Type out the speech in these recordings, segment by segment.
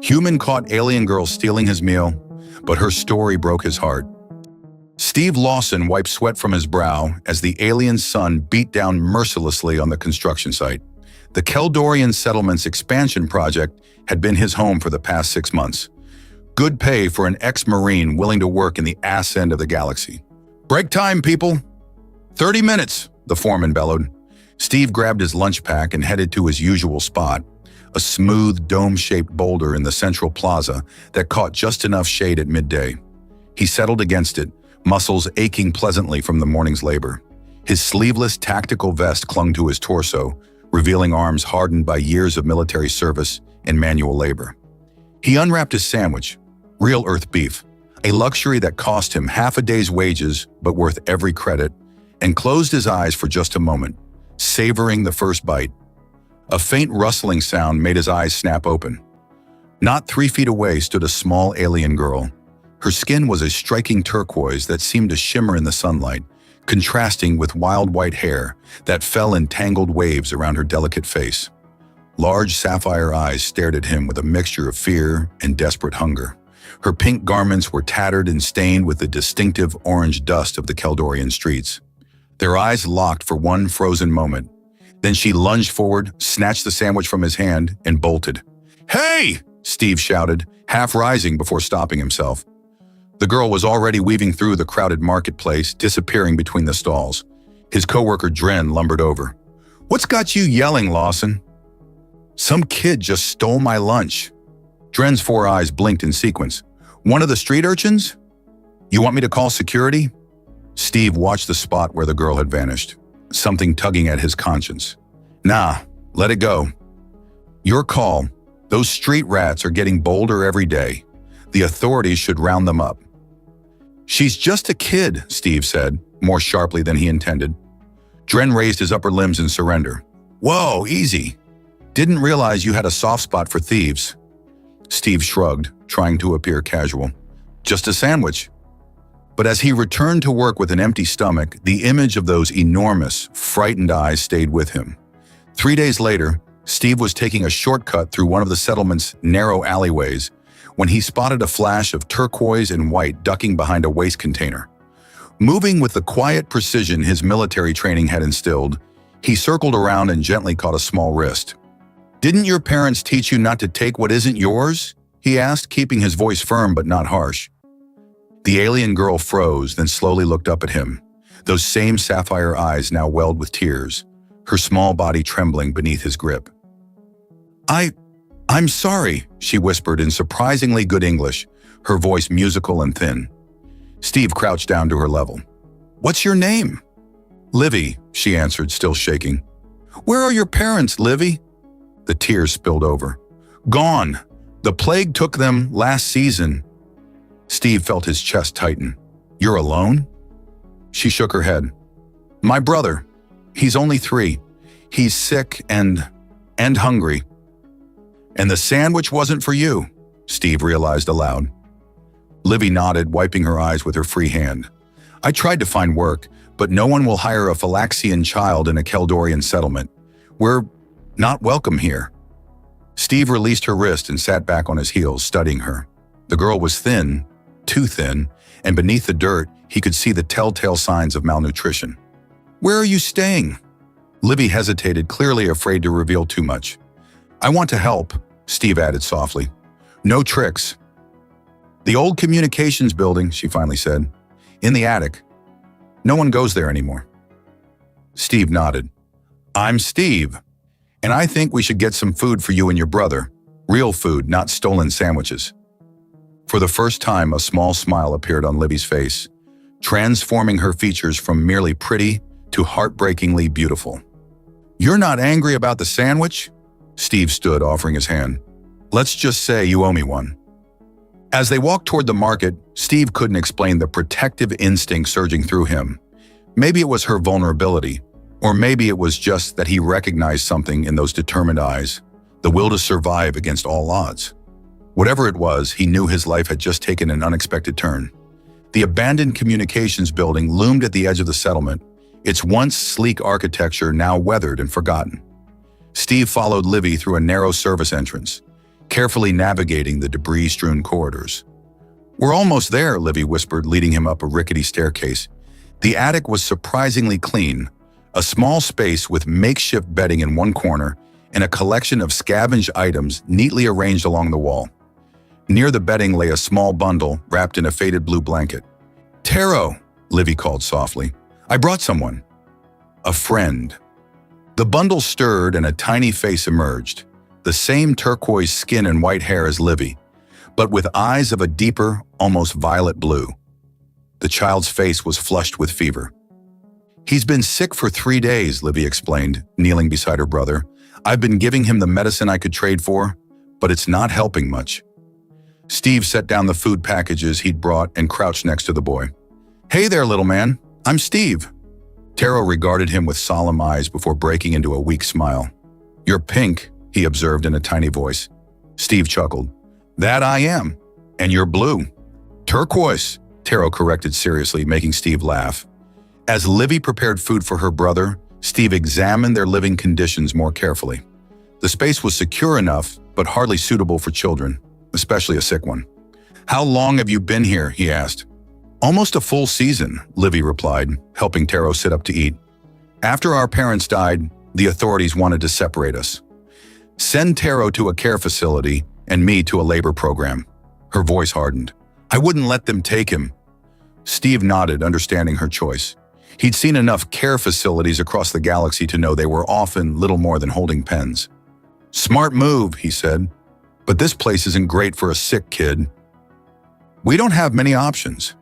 Human caught alien girl stealing his meal, but her story broke his heart. Steve Lawson wiped sweat from his brow as the alien sun beat down mercilessly on the construction site. The Keldorian Settlement's expansion project had been his home for the past 6 months. Good pay for an ex-Marine willing to work in the ass end of the galaxy. "Break time, people!" 30 minutes, the foreman bellowed. Steve grabbed his lunch pack and headed to his usual spot, a smooth, dome-shaped boulder in the central plaza that caught just enough shade at midday. He settled against it, muscles aching pleasantly from the morning's labor. His sleeveless tactical vest clung to his torso, revealing arms hardened by years of military service and manual labor. He unwrapped his sandwich, real earth beef, a luxury that cost him half a day's wages but worth every credit, and closed his eyes for just a moment, savoring the first bite. A faint rustling sound made his eyes snap open. Not 3 feet away stood a small alien girl. Her skin was a striking turquoise that seemed to shimmer in the sunlight, contrasting with wild white hair that fell in tangled waves around her delicate face. Large sapphire eyes stared at him with a mixture of fear and desperate hunger. Her pink garments were tattered and stained with the distinctive orange dust of the Keldorian streets. Their eyes locked for one frozen moment. Then she lunged forward, snatched the sandwich from his hand, and bolted. "Hey!" Steve shouted, half rising before stopping himself. The girl was already weaving through the crowded marketplace, disappearing between the stalls. His coworker Dren lumbered over. "What's got you yelling, Lawson?" "Some kid just stole my lunch." Dren's 4 eyes blinked in sequence. "One of the street urchins? You want me to call security?" Steve watched the spot where the girl had vanished, something tugging at his conscience. "Nah, let it go. Your call. Those street rats are getting bolder every day. The authorities should round them up." "She's just a kid," Steve said, more sharply than he intended. Dren raised his upper limbs in surrender. "Whoa, easy. Didn't realize you had a soft spot for thieves." Steve shrugged, trying to appear casual. "Just a sandwich." But as he returned to work with an empty stomach, the image of those enormous, frightened eyes stayed with him. 3 days later, Steve was taking a shortcut through one of the settlement's narrow alleyways when he spotted a flash of turquoise and white ducking behind a waste container. Moving with the quiet precision his military training had instilled, he circled around and gently caught a small wrist. "Didn't your parents teach you not to take what isn't yours?" he asked, keeping his voice firm but not harsh. The alien girl froze, then slowly looked up at him, those same sapphire eyes now welled with tears, her small body trembling beneath his grip. I'm sorry," she whispered in surprisingly good English, her voice musical and thin. Steve crouched down to her level. "What's your name?" "Livy," she answered, still shaking. "Where are your parents, Livy?" The tears spilled over. "Gone. The plague took them last season." Steve felt his chest tighten. "You're alone?" She shook her head. "My brother. He's only 3. He's sick and hungry." "And the sandwich wasn't for you," Steve realized aloud. Livy nodded, wiping her eyes with her free hand. "I tried to find work, but no one will hire a Phylaxian child in a Keldorian settlement. We're not welcome here." Steve released her wrist and sat back on his heels, studying her. The girl was thin, too thin, and beneath the dirt, he could see the telltale signs of malnutrition. "Where are you staying?" Livy hesitated, clearly afraid to reveal too much. "I want to help," Steve added softly. "No tricks." "The old communications building," she finally said. "In the attic. No one goes there anymore." Steve nodded. "I'm Steve, and I think we should get some food for you and your brother. Real food, not stolen sandwiches." For the first time, a small smile appeared on Livy's face, transforming her features from merely pretty to heartbreakingly beautiful. "You're not angry about the sandwich?" Steve stood, offering his hand. "Let's just say you owe me one." As they walked toward the market, Steve couldn't explain the protective instinct surging through him. Maybe it was her vulnerability, or maybe it was just that he recognized something in those determined eyes, the will to survive against all odds. Whatever it was, he knew his life had just taken an unexpected turn. The abandoned communications building loomed at the edge of the settlement, its once sleek architecture now weathered and forgotten. Steve followed Livy through a narrow service entrance. carefully navigating the debris-strewn corridors. "We're almost there," Livy whispered, leading him up a rickety staircase. The attic was surprisingly clean, a small space with makeshift bedding in one corner and a collection of scavenged items neatly arranged along the wall. Near the bedding lay a small bundle wrapped in a faded blue blanket. "Taro," Livy called softly. "I brought someone." "A friend." The bundle stirred and a tiny face emerged, the same turquoise skin and white hair as Livy, but with eyes of a deeper, almost violet blue. The child's face was flushed with fever. "He's been sick for 3 days," Livy explained, kneeling beside her brother. "I've been giving him the medicine I could trade for, but it's not helping much." Steve set down the food packages he'd brought and crouched next to the boy. "Hey there, little man. I'm Steve." Taro regarded him with solemn eyes before breaking into a weak smile. "You're pink," he observed in a tiny voice. Steve chuckled. "That I am. And you're blue." "Turquoise," Taro corrected seriously, making Steve laugh. As Livy prepared food for her brother, Steve examined their living conditions more carefully. The space was secure enough, but hardly suitable for children, especially a sick one. "How long have you been here?" he asked. "Almost a full season," Livy replied, helping Taro sit up to eat. "After our parents died, the authorities wanted to separate us. Send Taro to a care facility and me to a labor program." Her voice hardened. "I wouldn't let them take him." Steve nodded, understanding her choice. He'd seen enough care facilities across the galaxy to know they were often little more than holding pens. "Smart move," he said. "But this place isn't great for a sick kid." "We don't have many options.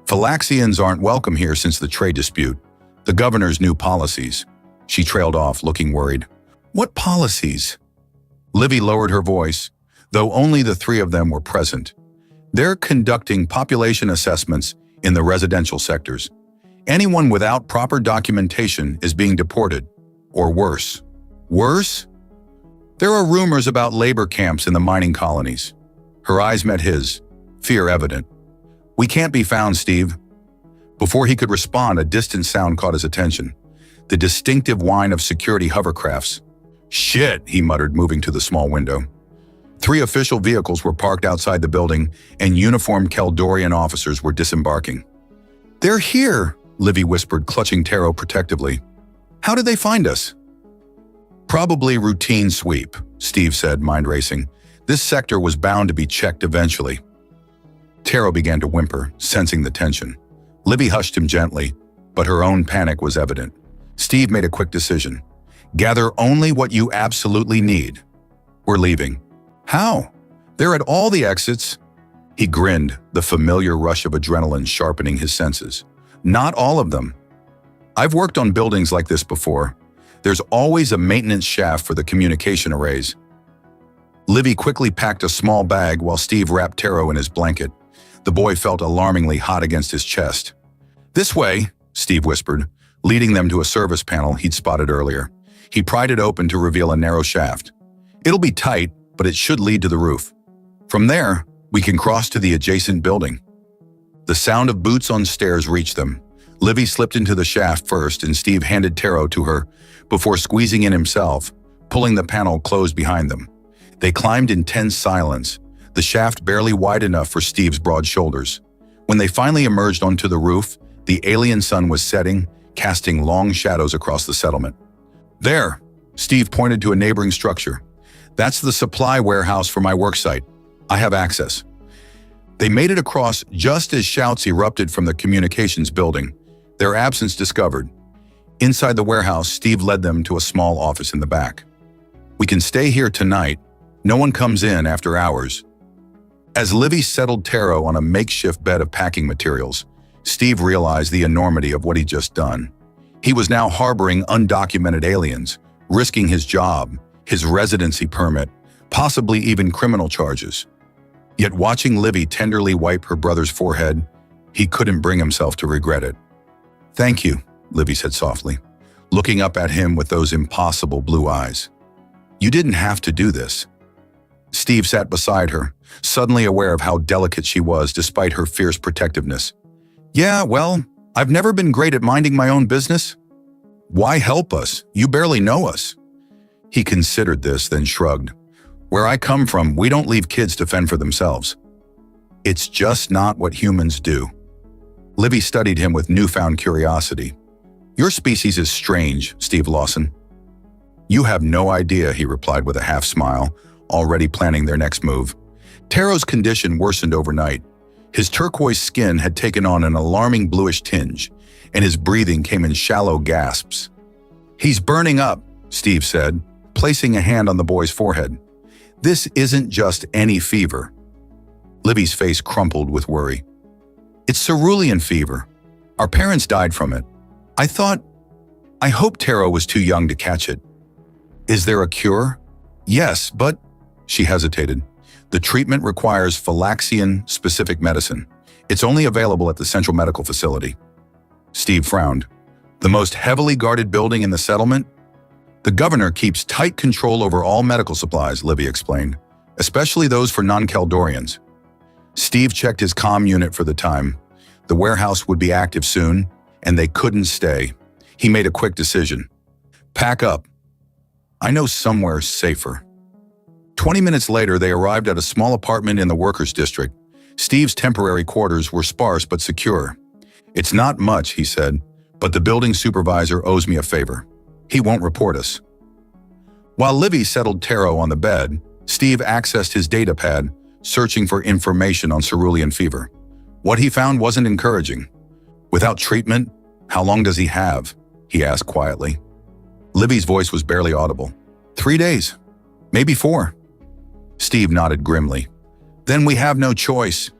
Galaxians aren't welcome here since the trade dispute. The governor's new policies." She trailed off, looking worried. "What policies?" Livy lowered her voice, though only the three of them were present. "They're conducting population assessments in the residential sectors. Anyone without proper documentation is being deported, or worse." "Worse?" "There are rumors about labor camps in the mining colonies." Her eyes met his, fear evident. "We can't be found, Steve." Before he could respond, a distant sound caught his attention, the distinctive whine of security hovercrafts. "Shit," he muttered, moving to the small window. 3 official vehicles were parked outside the building, and uniformed Keldorian officers were disembarking. "They're here," Livy whispered, clutching Taro protectively. "How did they find us?" "Probably routine sweep," Steve said, mind racing. "This sector was bound to be checked eventually." Taro began to whimper, sensing the tension. Livy hushed him gently, but her own panic was evident. Steve made a quick decision. "Gather only what you absolutely need. We're leaving." "How? They're at all the exits." He grinned, the familiar rush of adrenaline sharpening his senses. "Not all of them. I've worked on buildings like this before. There's always a maintenance shaft for the communication arrays." Livy quickly packed a small bag while Steve wrapped Taro in his blanket. The boy felt alarmingly hot against his chest. "This way," Steve whispered, leading them to a service panel he'd spotted earlier. He pried it open to reveal a narrow shaft. "It'll be tight, but it should lead to the roof. From there, we can cross to the adjacent building." The sound of boots on stairs reached them. Livy slipped into the shaft first, and Steve handed Taro to her before squeezing in himself, pulling the panel closed behind them. They climbed in tense silence, the shaft barely wide enough for Steve's broad shoulders. When they finally emerged onto the roof, the alien sun was setting, casting long shadows across the settlement. "There," Steve pointed to a neighboring structure. "That's the supply warehouse for my worksite. I have access." They made it across just as shouts erupted from the communications building, their absence discovered. Inside the warehouse, Steve led them to a small office in the back. "We can stay here tonight. No one comes in after hours." As Livy settled Taro on a makeshift bed of packing materials, Steve realized the enormity of what he'd just done. He was now harboring undocumented aliens, risking his job, his residency permit, possibly even criminal charges. Yet watching Livy tenderly wipe her brother's forehead, he couldn't bring himself to regret it. "Thank you," Livy said softly, looking up at him with those impossible blue eyes. "You didn't have to do this." Steve sat beside her, suddenly aware of how delicate she was despite her fierce protectiveness. "Yeah, well, I've never been great at minding my own business." "Why help us? You barely know us." He considered this, then shrugged. Where I come from, we don't leave kids to fend for themselves. It's just not what humans do. Livy studied him with newfound curiosity. Your species is strange, Steve Lawson. You have no idea, he replied with a half smile, already planning their next move. Taro's condition worsened overnight. His turquoise skin had taken on an alarming bluish tinge, and his breathing came in shallow gasps. He's burning up, Steve said, placing a hand on the boy's forehead. This isn't just any fever. Livy's face crumpled with worry. It's cerulean fever. Our parents died from it. I hoped Taro was too young to catch it. Is there a cure? Yes, but, she hesitated. The treatment requires Phylaxian-specific medicine. It's only available at the Central Medical Facility. Steve frowned. The most heavily guarded building in the settlement? The governor keeps tight control over all medical supplies, Livy explained, especially those for non-Keldorians. Steve checked his comm unit for the time. The warehouse would be active soon, and they couldn't stay. He made a quick decision. Pack up. I know somewhere safer. 20 minutes later, they arrived at a small apartment in the workers' district. Steve's temporary quarters were sparse but secure. It's not much, he said, but the building supervisor owes me a favor. He won't report us. While Livy settled Taro on the bed, Steve accessed his datapad, searching for information on cerulean fever. What he found wasn't encouraging. Without treatment, how long does he have? He asked quietly. Livy's voice was barely audible. 3 days, maybe 4. Steve nodded grimly. Then we have no choice.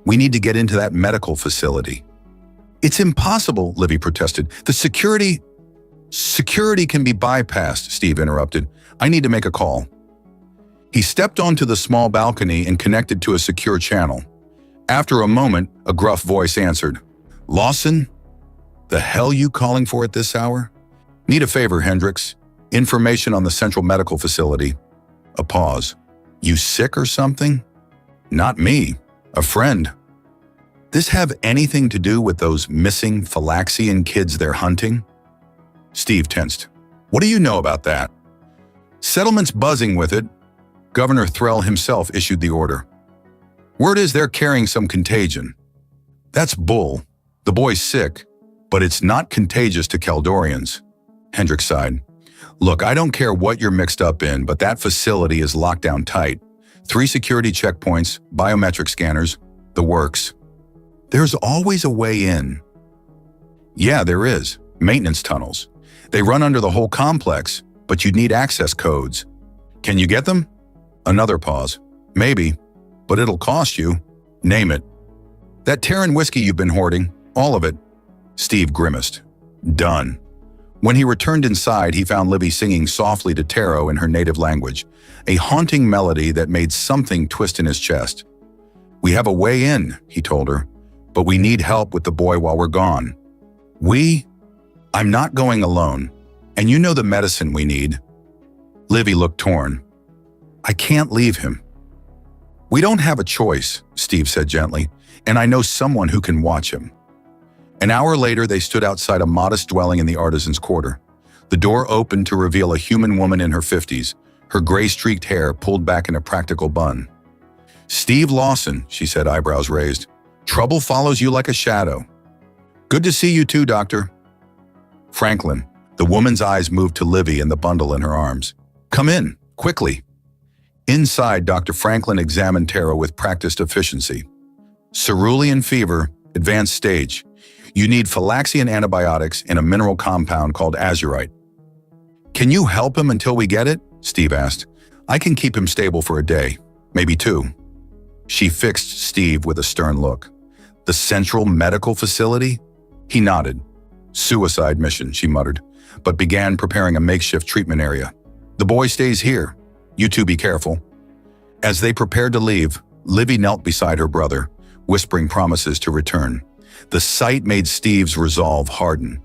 We need to get into that medical facility. It's impossible, Livy protested. The security can be bypassed, Steve interrupted. I need to make a call. He stepped onto the small balcony and connected to a secure channel. After a moment, a gruff voice answered. Lawson? The hell you calling for at this hour? Need a favor, Hendricks. Information on the Central Medical Facility. A pause. You sick or something? Not me. A friend. This have anything to do with those missing Phylaxian kids they're hunting? Steve tensed. What do you know about that? Settlement's buzzing with it. Governor Threll himself issued the order. Word is they're carrying some contagion. That's bull. The boy's sick, but it's not contagious to Keldorians. Hendricks sighed. Look, I don't care what you're mixed up in, but that facility is locked down tight. 3 security checkpoints, biometric scanners, the works. There's always a way in. Yeah, there is. Maintenance tunnels. They run under the whole complex, but you'd need access codes. Can you get them? Another pause. Maybe, but it'll cost you. Name it. That Terran whiskey you've been hoarding, all of it. Steve grimaced. Done. When he returned inside, he found Livy singing softly to Taro in her native language, a haunting melody that made something twist in his chest. We have a way in, he told her, but we need help with the boy while we're gone. I'm not going alone, and you know the medicine we need. Livy looked torn. I can't leave him. We don't have a choice, Steve said gently, and I know someone who can watch him. An hour later, they stood outside a modest dwelling in the artisan's quarter. The door opened to reveal a human woman in her 50s, her gray-streaked hair pulled back in a practical bun. Steve Lawson, she said, eyebrows raised. Trouble follows you like a shadow. Good to see you too, Doctor. Franklin, the woman's eyes moved to Livy and the bundle in her arms. Come in, quickly. Inside, Dr. Franklin examined Taro with practiced efficiency. Cerulean fever, advanced stage. You need Phylaxian antibiotics in a mineral compound called azurite. Can you help him until we get it? Steve asked. I can keep him stable for a day, maybe 2. She fixed Steve with a stern look. The Central Medical Facility? He nodded. Suicide mission, she muttered, but began preparing a makeshift treatment area. The boy stays here. You two be careful. As they prepared to leave, Livy knelt beside her brother, whispering promises to return. The sight made Steve's resolve harden.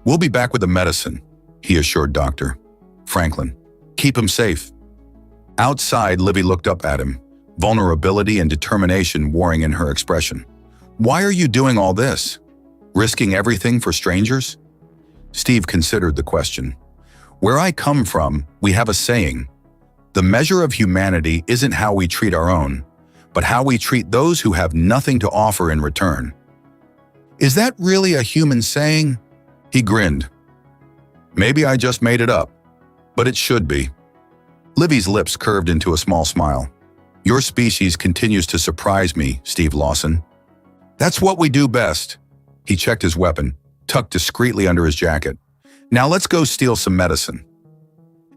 We'll be back with the medicine, he assured Dr. Franklin. Keep him safe. Outside, Livy looked up at him, vulnerability and determination warring in her expression. Why are you doing all this? Risking everything for strangers? Steve considered the question. Where I come from, we have a saying, The measure of humanity isn't how we treat our own, but how we treat those who have nothing to offer in return. Is that really a human saying? He grinned. Maybe I just made it up, but it should be. Livy's lips curved into a small smile. Your species continues to surprise me, Steve Lawson. That's what we do best. He checked his weapon, tucked discreetly under his jacket. Now let's go steal some medicine.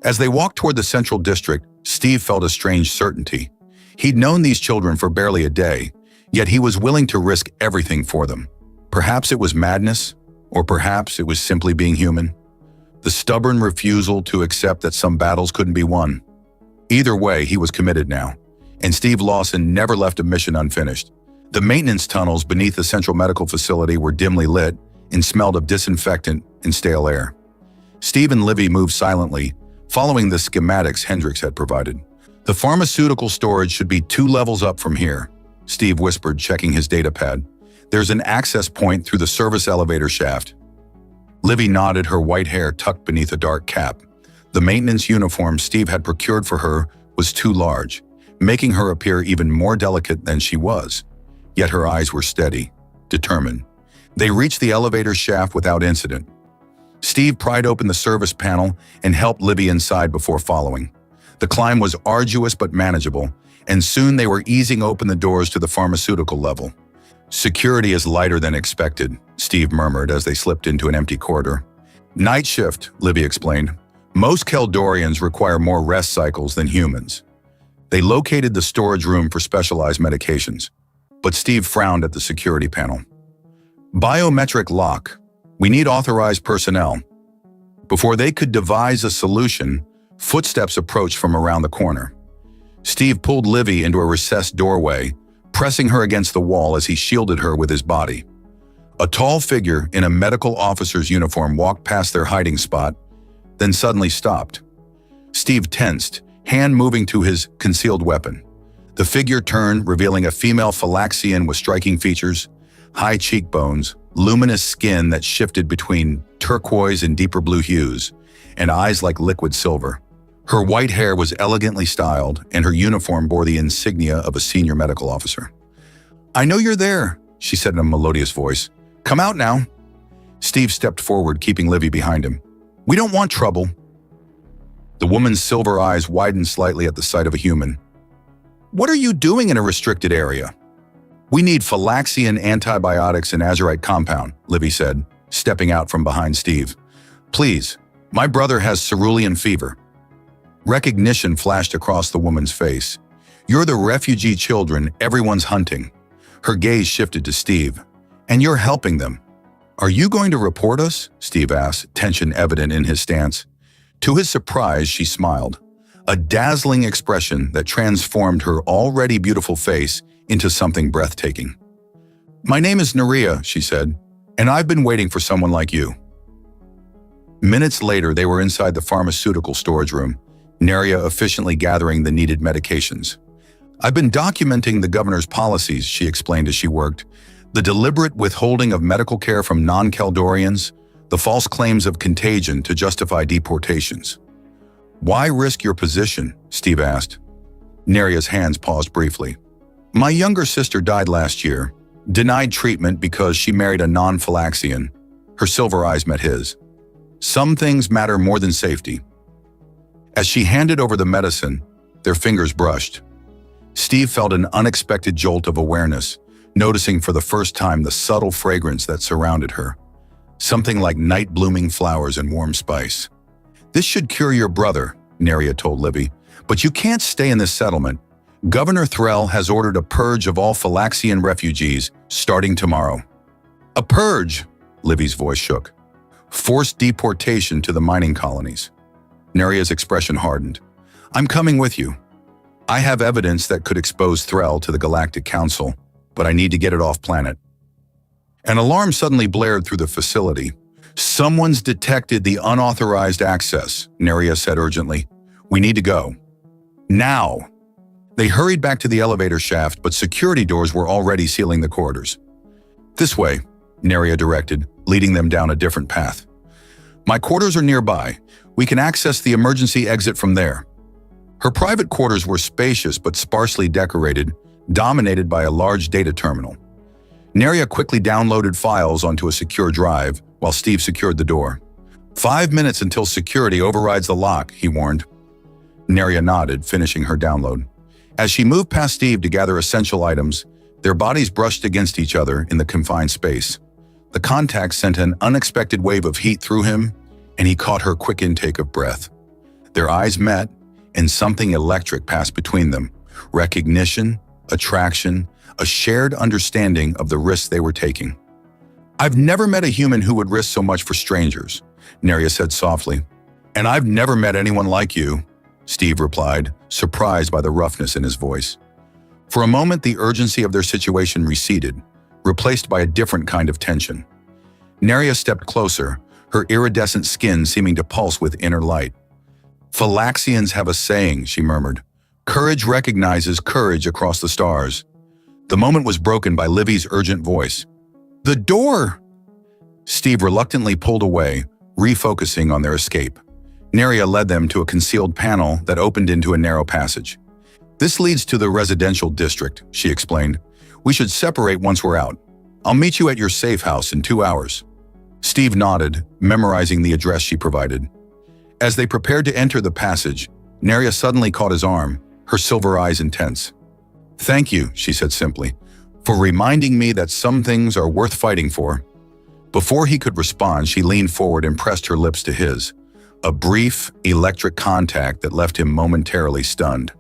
As they walked toward the central district, Steve felt a strange certainty. He'd known these children for barely a day, yet he was willing to risk everything for them. Perhaps it was madness, or perhaps it was simply being human. The stubborn refusal to accept that some battles couldn't be won. Either way, he was committed now, and Steve Lawson never left a mission unfinished. The maintenance tunnels beneath the central medical facility were dimly lit and smelled of disinfectant and stale air. Steve and Livy moved silently, following the schematics Hendricks had provided. The pharmaceutical storage should be 2 levels up from here, Steve whispered, checking his data pad. There's an access point through the service elevator shaft. Livy nodded, her white hair tucked beneath a dark cap. The maintenance uniform Steve had procured for her was too large, making her appear even more delicate than she was. Yet her eyes were steady, determined. They reached the elevator shaft without incident. Steve pried open the service panel and helped Livy inside before following. The climb was arduous but manageable, and soon they were easing open the doors to the pharmaceutical level. Security is lighter than expected, Steve murmured as they slipped into an empty corridor. Night shift, Livy explained. Most Keldorians require more rest cycles than humans. They located the storage room for specialized medications, but Steve frowned at the security panel. Biometric lock. We need authorized personnel. Before they could devise a solution, footsteps approached from around the corner. Steve pulled Livy into a recessed doorway, pressing her against the wall as he shielded her with his body. A tall figure in a medical officer's uniform walked past their hiding spot, then suddenly stopped. Steve tensed, hand moving to his concealed weapon. The figure turned, revealing a female Phylaxian with striking features, high cheekbones, luminous skin that shifted between turquoise and deeper blue hues, and eyes like liquid silver. Her white hair was elegantly styled, and her uniform bore the insignia of a senior medical officer. I know you're there, she said in a melodious voice. Come out now. Steve stepped forward, keeping Livy behind him. We don't want trouble. The woman's silver eyes widened slightly at the sight of a human. What are you doing in a restricted area? We need Phylaxian antibiotics and azurite compound, Livy said, stepping out from behind Steve. Please, my brother has cerulean fever. Recognition flashed across the woman's face. You're the refugee children everyone's hunting. Her gaze shifted to Steve. And you're helping them. Are you going to report us? Steve asked, tension evident in his stance. To his surprise, she smiled, a dazzling expression that transformed her already beautiful face into something breathtaking. My name is Nerea, she said, and I've been waiting for someone like you. Minutes later, they were inside the pharmaceutical storage room, Nerea efficiently gathering the needed medications. I've been documenting the governor's policies, she explained as she worked. The deliberate withholding of medical care from non-Keldorians, the false claims of contagion to justify deportations. Why risk your position? Steve asked. Nerea's hands paused briefly. My younger sister died last year, denied treatment because she married a non-Phylaxian. Her silver eyes met his. Some things matter more than safety. As she handed over the medicine, their fingers brushed. Steve felt an unexpected jolt of awareness, noticing for the first time the subtle fragrance that surrounded her. Something like night-blooming flowers and warm spice. This should cure your brother, Nerea told Livy, but you can't stay in this settlement. Governor Threll has ordered a purge of all Phylaxian refugees starting tomorrow. A purge, Livy's voice shook. Forced deportation to the mining colonies. Nerea's expression hardened. I'm coming with you. I have evidence that could expose Threll to the Galactic Council, but I need to get it off planet. An alarm suddenly blared through the facility. Someone's detected the unauthorized access, Nerea said urgently. We need to go. Now. They hurried back to the elevator shaft, but security doors were already sealing the corridors. This way, Nerea directed, leading them down a different path. My quarters are nearby. We can access the emergency exit from there. Her private quarters were spacious but sparsely decorated, dominated by a large data terminal. Neria quickly downloaded files onto a secure drive while Steve secured the door. 5 minutes until security overrides the lock, he warned. Neria nodded, finishing her download. As she moved past Steve to gather essential items, their bodies brushed against each other in the confined space. The contact sent an unexpected wave of heat through him, and he caught her quick intake of breath. Their eyes met, and something electric passed between them. Recognition, attraction, a shared understanding of the risks they were taking. "I've never met a human who would risk so much for strangers," Neria said softly. "And I've never met anyone like you," Steve replied, surprised by the roughness in his voice. For a moment, the urgency of their situation receded, replaced by a different kind of tension. Neria stepped closer, her iridescent skin seeming to pulse with inner light. "Galaxians have a saying," she murmured. "Courage recognizes courage across the stars." The moment was broken by Livy's urgent voice. "The door!" Steve reluctantly pulled away, refocusing on their escape. Neria led them to a concealed panel that opened into a narrow passage. "This leads to the residential district," she explained. "We should separate once we're out. I'll meet you at your safe house in 2 hours." Steve nodded, memorizing the address she provided. As they prepared to enter the passage, Neria suddenly caught his arm, her silver eyes intense. "Thank you," she said simply, "for reminding me that some things are worth fighting for." Before he could respond, she leaned forward and pressed her lips to his. A brief, electric contact that left him momentarily stunned.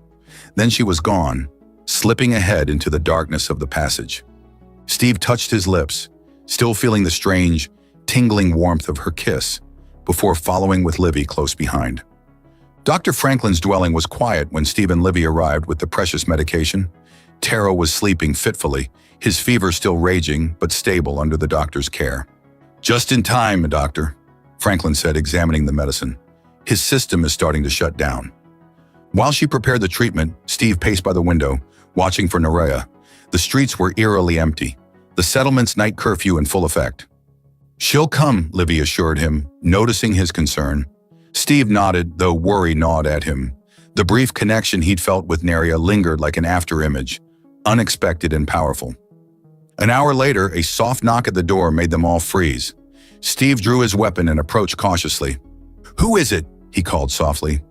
Then she was gone, slipping ahead into the darkness of the passage. Steve touched his lips, still feeling the strange, tingling warmth of her kiss, before following with Livy close behind. Dr. Franklin's dwelling was quiet when Steve and Livy arrived with the precious medication. Taro was sleeping fitfully, his fever still raging but stable under the doctor's care. "Just in time, doctor," Franklin said, examining the medicine. "His system is starting to shut down." While she prepared the treatment, Steve paced by the window, watching for Nerea. The streets were eerily empty, the settlement's night curfew in full effect. "She'll come," Livy assured him, noticing his concern. Steve nodded, though worry gnawed at him. The brief connection he'd felt with Nerea lingered like an afterimage, unexpected and powerful. An hour later, a soft knock at the door made them all freeze. Steve drew his weapon and approached cautiously. "Who is it?" he called softly.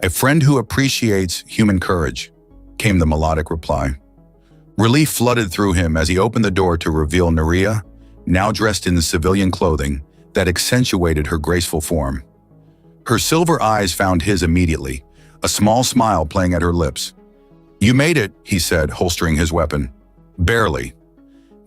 "A friend who appreciates human courage," came the melodic reply. Relief flooded through him as he opened the door to reveal Nerea, now dressed in the civilian clothing that accentuated her graceful form. Her silver eyes found his immediately, a small smile playing at her lips. "You made it," he said, holstering his weapon. "Barely.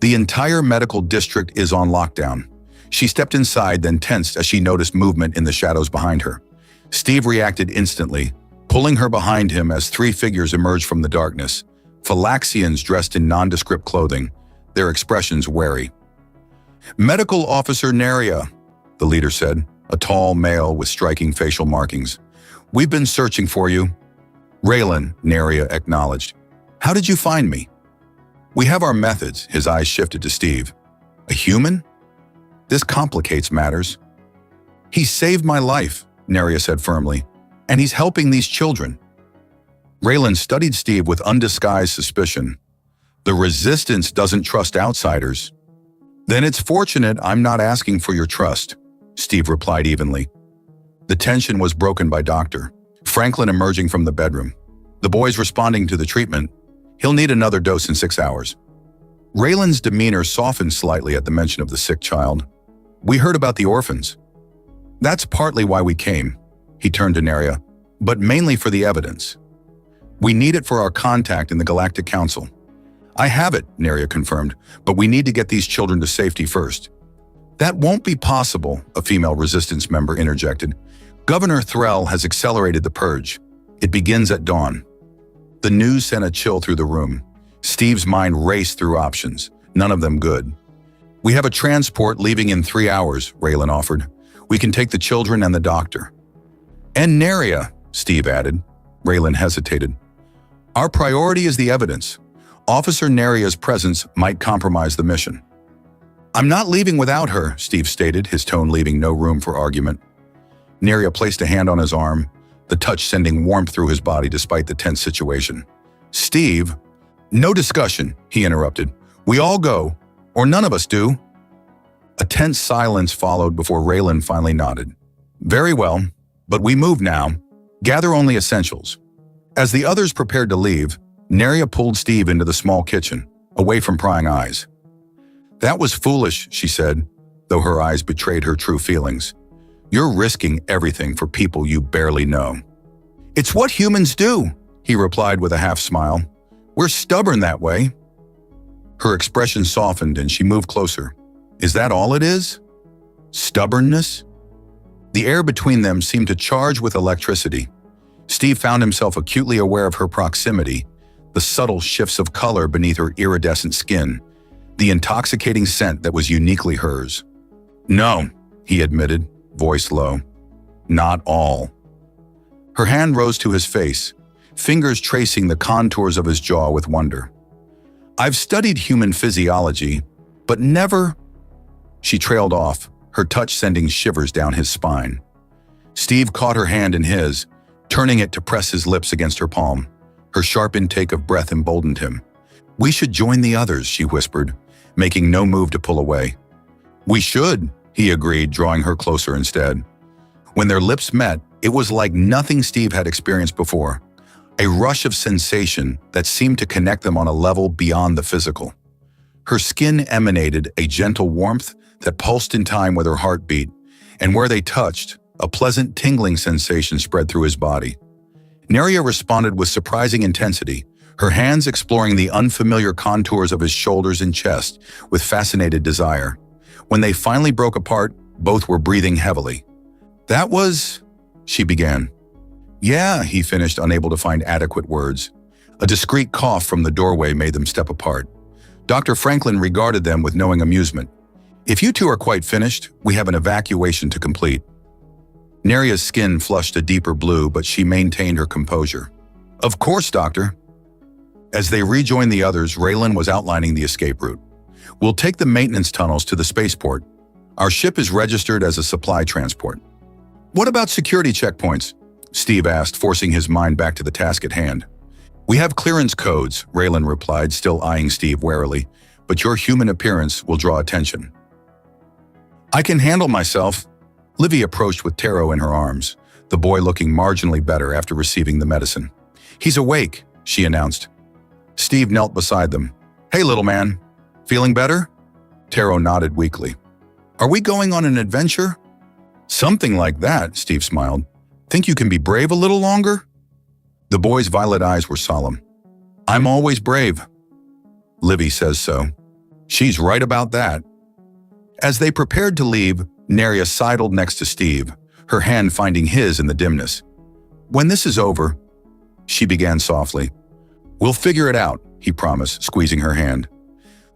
The entire medical district is on lockdown." She stepped inside, then tensed as she noticed movement in the shadows behind her. Steve reacted instantly, pulling her behind him as 3 figures emerged from the darkness. Galaxians dressed in nondescript clothing, their expressions wary. "Medical Officer Nerea," the leader said, a tall male with striking facial markings. "We've been searching for you." "Raylan," Nerea acknowledged. "How did you find me?" "We have our methods," his eyes shifted to Steve. "A human? This complicates matters." "He saved my life," Nerea said firmly, "and he's helping these children." Raylan studied Steve with undisguised suspicion. "The resistance doesn't trust outsiders." "Then it's fortunate I'm not asking for your trust," Steve replied evenly. The tension was broken by Dr. Franklin emerging from the bedroom. "The boy's responding to the treatment. He'll need another dose in 6 hours." Raylan's demeanor softened slightly at the mention of the sick child. "We heard about the orphans." "That's partly why we came," he turned to Nerea, "but mainly for the evidence. We need it for our contact in the Galactic Council." "I have it," Nerea confirmed, "but we need to get these children to safety first." "That won't be possible," a female resistance member interjected. "Governor Threll has accelerated the purge. It begins at dawn." The news sent a chill through the room. Steve's mind raced through options, none of them good. "We have a transport leaving in 3 hours," Raylan offered. "We can take the children and the doctor." "And Nerea," Steve added. Raylan hesitated. "Our priority is the evidence. Officer Nerea's presence might compromise the mission." "I'm not leaving without her," Steve stated, his tone leaving no room for argument. Nerea placed a hand on his arm, the touch sending warmth through his body despite the tense situation. "Steve." "No discussion," he interrupted. "We all go, or none of us do." A tense silence followed before Raylan finally nodded. "Very well, but we move now. Gather only essentials." As the others prepared to leave, Neria pulled Steve into the small kitchen, away from prying eyes. "That was foolish," she said, though her eyes betrayed her true feelings. "You're risking everything for people you barely know." "It's what humans do," he replied with a half-smile. "We're stubborn that way." Her expression softened and she moved closer. "Is that all it is? Stubbornness?" The air between them seemed to charge with electricity. Steve found himself acutely aware of her proximity, the subtle shifts of color beneath her iridescent skin, the intoxicating scent that was uniquely hers. "No," he admitted, voice low. "Not all." Her hand rose to his face, fingers tracing the contours of his jaw with wonder. "I've studied human physiology, but never—" She trailed off, her touch sending shivers down his spine. Steve caught her hand in his, turning it to press his lips against her palm. Her sharp intake of breath emboldened him. "We should join the others," she whispered, making no move to pull away. "We should," he agreed, drawing her closer instead. When their lips met, it was like nothing Steve had experienced before, a rush of sensation that seemed to connect them on a level beyond the physical. Her skin emanated a gentle warmth that pulsed in time with her heartbeat, and where they touched, a pleasant tingling sensation spread through his body. Neria responded with surprising intensity, her hands exploring the unfamiliar contours of his shoulders and chest with fascinated desire. When they finally broke apart, both were breathing heavily. "That was—" she began. "Yeah," he finished, unable to find adequate words. A discreet cough from the doorway made them step apart. Dr. Franklin regarded them with knowing amusement. "If you two are quite finished, we have an evacuation to complete." Neria's skin flushed a deeper blue, but she maintained her composure. "Of course, Doctor." As they rejoined the others, Raylan was outlining the escape route. "We'll take the maintenance tunnels to the spaceport. Our ship is registered as a supply transport." "What about security checkpoints?" Steve asked, forcing his mind back to the task at hand. "We have clearance codes," Raylan replied, still eyeing Steve warily, "but your human appearance will draw attention." "I can handle myself." Livy approached with Taro in her arms, the boy looking marginally better after receiving the medicine. "He's awake," she announced. Steve knelt beside them. "Hey, little man. Feeling better?" Taro nodded weakly. "Are we going on an adventure?" "Something like that," Steve smiled. "Think you can be brave a little longer?" The boy's violet eyes were solemn. "I'm always brave." "Livy says so." "She's right about that." As they prepared to leave, Neria sidled next to Steve, her hand finding his in the dimness. "When this is over," she began softly. "We'll figure it out," he promised, squeezing her hand.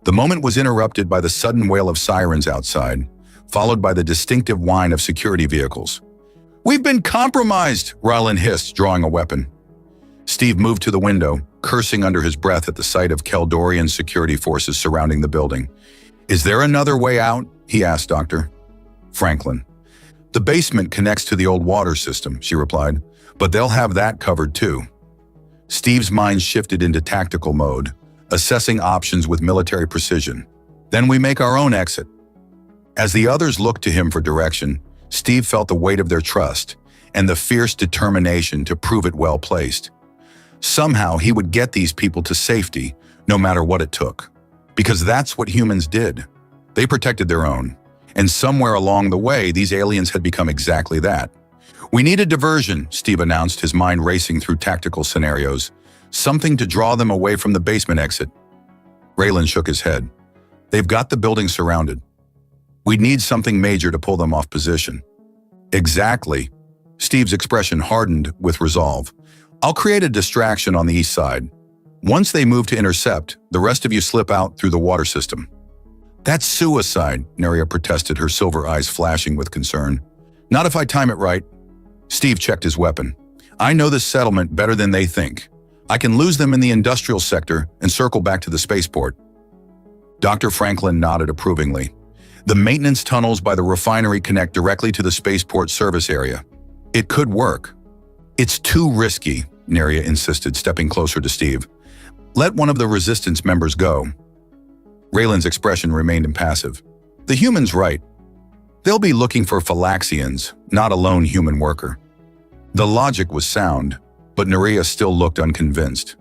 The moment was interrupted by the sudden wail of sirens outside, followed by the distinctive whine of security vehicles. "We've been compromised," Rylan hissed, drawing a weapon. Steve moved to the window, cursing under his breath at the sight of Keldorian security forces surrounding the building. "Is there another way out?" he asked Dr. Franklin. "The basement connects to the old water system," she replied, "but they'll have that covered too." Steve's mind shifted into tactical mode, assessing options with military precision. "Then we make our own exit." As the others looked to him for direction, Steve felt the weight of their trust and the fierce determination to prove it well placed. Somehow he would get these people to safety, no matter what it took. Because that's what humans did. They protected their own. And somewhere along the way, these aliens had become exactly that. "We need a diversion," Steve announced, his mind racing through tactical scenarios. "Something to draw them away from the basement exit." Raylan shook his head. "They've got the building surrounded. We'd need something major to pull them off position." "Exactly." Steve's expression hardened with resolve. "I'll create a distraction on the east side. Once they move to intercept, the rest of you slip out through the water system." "That's suicide," Neria protested, her silver eyes flashing with concern. "Not if I time it right." Steve checked his weapon. "I know this settlement better than they think. I can lose them in the industrial sector and circle back to the spaceport." Dr. Franklin nodded approvingly. "The maintenance tunnels by the refinery connect directly to the spaceport service area. It could work." It's too risky, Neria insisted, stepping closer to Steve. Let one of the resistance members go. Raylan's expression remained impassive. The human's right. They'll be looking for Galaxians, not a lone human worker. The logic was sound, but Neria still looked unconvinced.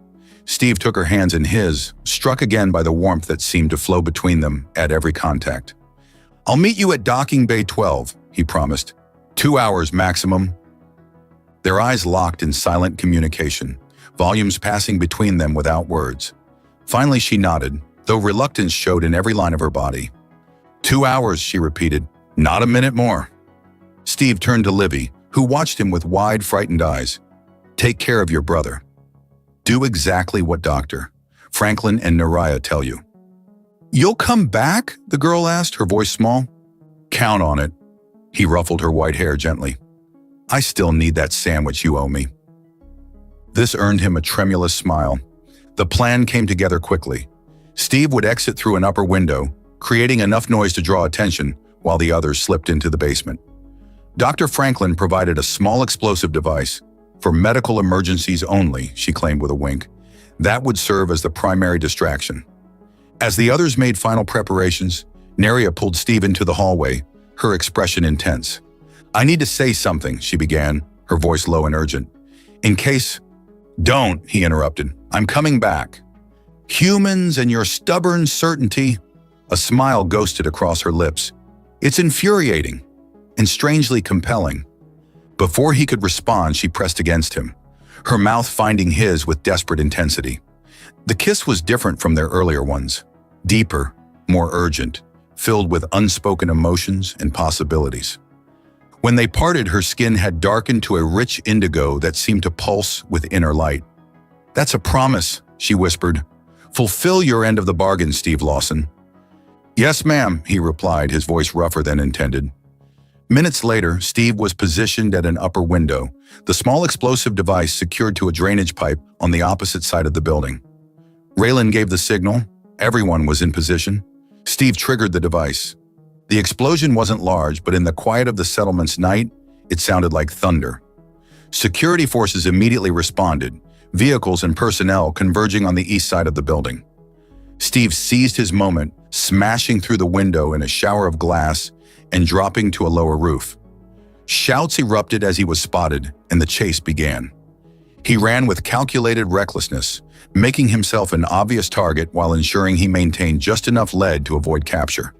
Steve took her hands in his, struck again by the warmth that seemed to flow between them at every contact. I'll meet you at docking bay 12, he promised. 2 hours maximum. Their eyes locked in silent communication, volumes passing between them without words. Finally she nodded, though reluctance showed in every line of her body. 2 hours, she repeated, not a minute more. Steve turned to Livy, who watched him with wide, frightened eyes. Take care of your brother. Do exactly what Dr. Franklin and Neria tell you. You'll come back? The girl asked, her voice small. Count on it. He ruffled her white hair gently. I still need that sandwich you owe me. This earned him a tremulous smile. The plan came together quickly. Steve would exit through an upper window, creating enough noise to draw attention while the others slipped into the basement. Dr. Franklin provided a small explosive device, for medical emergencies only, she claimed with a wink. That would serve as the primary distraction. As the others made final preparations, Neria pulled Steve into the hallway, her expression intense. I need to say something, she began, her voice low and urgent. In case... Don't, he interrupted. I'm coming back. Humans and your stubborn certainty. A smile ghosted across her lips. It's infuriating and strangely compelling. Before he could respond, she pressed against him, her mouth finding his with desperate intensity. The kiss was different from their earlier ones, deeper, more urgent, filled with unspoken emotions and possibilities. When they parted, her skin had darkened to a rich indigo that seemed to pulse with inner light. That's a promise, she whispered. Fulfill your end of the bargain, Steve Lawson. Yes, ma'am, he replied, his voice rougher than intended. Minutes later, Steve was positioned at an upper window, the small explosive device secured to a drainage pipe on the opposite side of the building. Raylan gave the signal. Everyone was in position. Steve triggered the device. The explosion wasn't large, but in the quiet of the settlement's night, it sounded like thunder. Security forces immediately responded, vehicles and personnel converging on the east side of the building. Steve seized his moment, smashing through the window in a shower of glass and dropping to a lower roof. Shouts erupted as he was spotted, and the chase began. He ran with calculated recklessness, making himself an obvious target while ensuring he maintained just enough lead to avoid capture.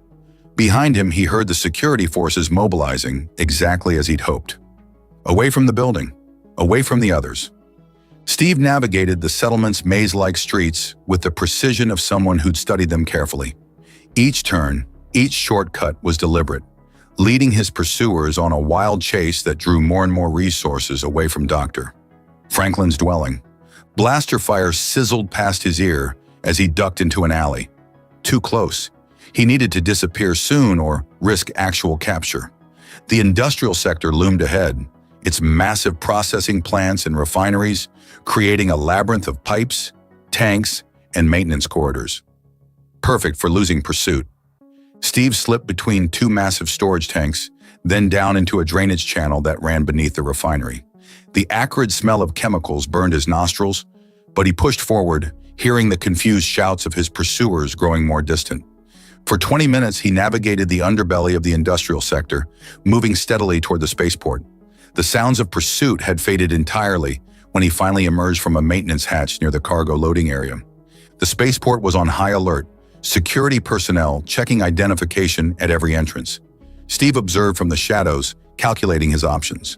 Behind him, he heard the security forces mobilizing, exactly as he'd hoped. Away from the building, away from the others. Steve navigated the settlement's maze-like streets with the precision of someone who'd studied them carefully. Each turn, each shortcut was deliberate, leading his pursuers on a wild chase that drew more and more resources away from Dr. Franklin's dwelling. Blaster fire sizzled past his ear as he ducked into an alley. Too close. He needed to disappear soon or risk actual capture. The industrial sector loomed ahead, its massive processing plants and refineries creating a labyrinth of pipes, tanks, and maintenance corridors. Perfect for losing pursuit. Steve slipped between two massive storage tanks, then down into a drainage channel that ran beneath the refinery. The acrid smell of chemicals burned his nostrils, but he pushed forward, hearing the confused shouts of his pursuers growing more distant. For 20 minutes, he navigated the underbelly of the industrial sector, moving steadily toward the spaceport. The sounds of pursuit had faded entirely when he finally emerged from a maintenance hatch near the cargo loading area. The spaceport was on high alert, security personnel checking identification at every entrance. Steve observed from the shadows, calculating his options.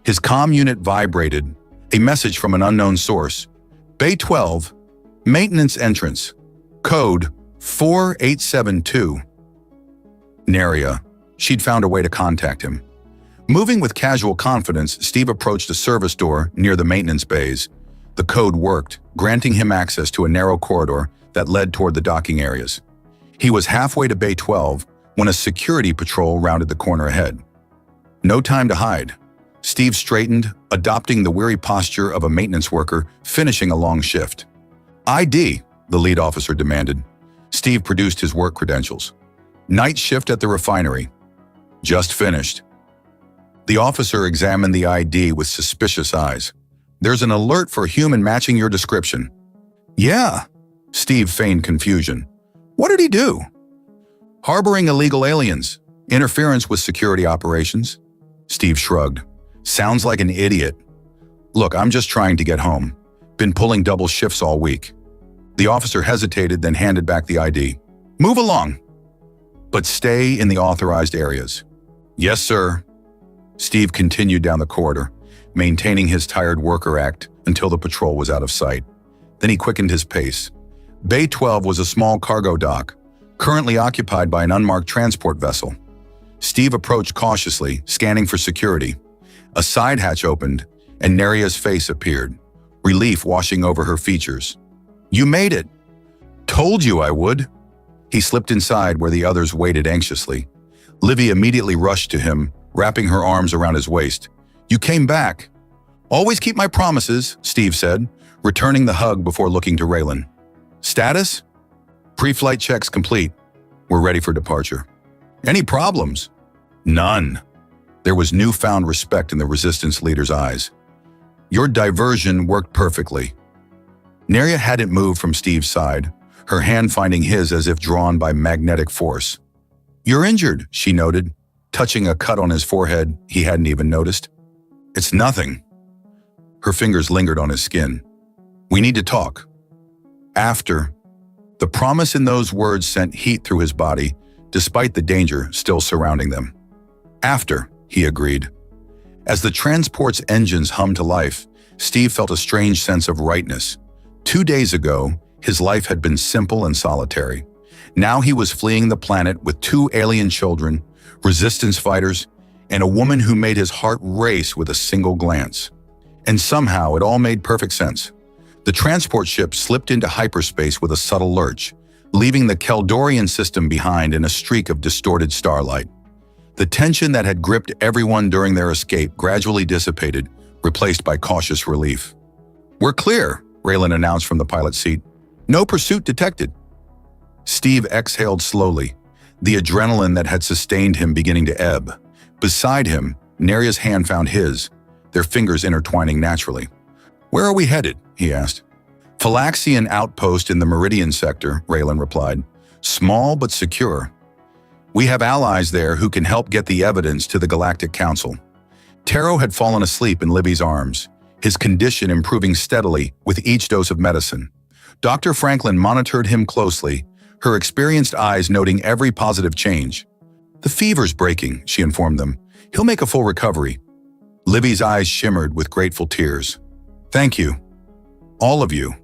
His comm unit vibrated, a message from an unknown source. Bay 12, maintenance entrance, code 4872. Neria. She'd found a way to contact him. Moving with casual confidence, Steve approached a service door near the maintenance bays. The code worked, granting him access to a narrow corridor that led toward the docking areas. He was halfway to Bay 12 when a security patrol rounded the corner ahead. No time to hide. Steve straightened, adopting the weary posture of a maintenance worker finishing a long shift. ID, the lead officer demanded. Steve produced his work credentials. Night shift at the refinery. Just finished. The officer examined the ID with suspicious eyes. There's an alert for human matching your description. Yeah, Steve feigned confusion. What did he do? Harboring illegal aliens. Interference with security operations. Steve shrugged. Sounds like an idiot. Look, I'm just trying to get home. Been pulling double shifts all week. The officer hesitated, then handed back the ID. Move along, but stay in the authorized areas. Yes, sir. Steve continued down the corridor, maintaining his tired worker act until the patrol was out of sight. Then he quickened his pace. Bay 12 was a small cargo dock, currently occupied by an unmarked transport vessel. Steve approached cautiously, scanning for security. A side hatch opened, and Neria's face appeared, relief washing over her features. You made it. Told you I would. He slipped inside where the others waited anxiously. Livy immediately rushed to him, wrapping her arms around his waist. You came back. Always keep my promises, Steve said, returning the hug before looking to Raylan. Status? Pre-flight checks complete. We're ready for departure. Any problems? None. There was newfound respect in the resistance leader's eyes. Your diversion worked perfectly. Neria hadn't moved from Steve's side, her hand finding his as if drawn by magnetic force. You're injured, she noted, touching a cut on his forehead he hadn't even noticed. It's nothing. Her fingers lingered on his skin. We need to talk. After. The promise in those words sent heat through his body, despite the danger still surrounding them. After, he agreed. As the transport's engines hummed to life, Steve felt a strange sense of rightness. 2 days ago, his life had been simple and solitary. Now he was fleeing the planet with 2 alien children, resistance fighters, and a woman who made his heart race with a single glance. And somehow it all made perfect sense. The transport ship slipped into hyperspace with a subtle lurch, leaving the Keldorian system behind in a streak of distorted starlight. The tension that had gripped everyone during their escape gradually dissipated, replaced by cautious relief. We're clear, Raylan announced from the pilot's seat. No pursuit detected. Steve exhaled slowly, the adrenaline that had sustained him beginning to ebb. Beside him, Neria's hand found his, their fingers intertwining naturally. Where are we headed? He asked. Phylaxian outpost in the Meridian sector, Raylan replied. Small but secure. We have allies there who can help get the evidence to the Galactic Council. Taro had fallen asleep in Libby's arms, his condition improving steadily with each dose of medicine. Dr. Franklin monitored him closely, her experienced eyes noting every positive change. The fever's breaking, she informed them. He'll make a full recovery. Libby's eyes shimmered with grateful tears. Thank you. All of you.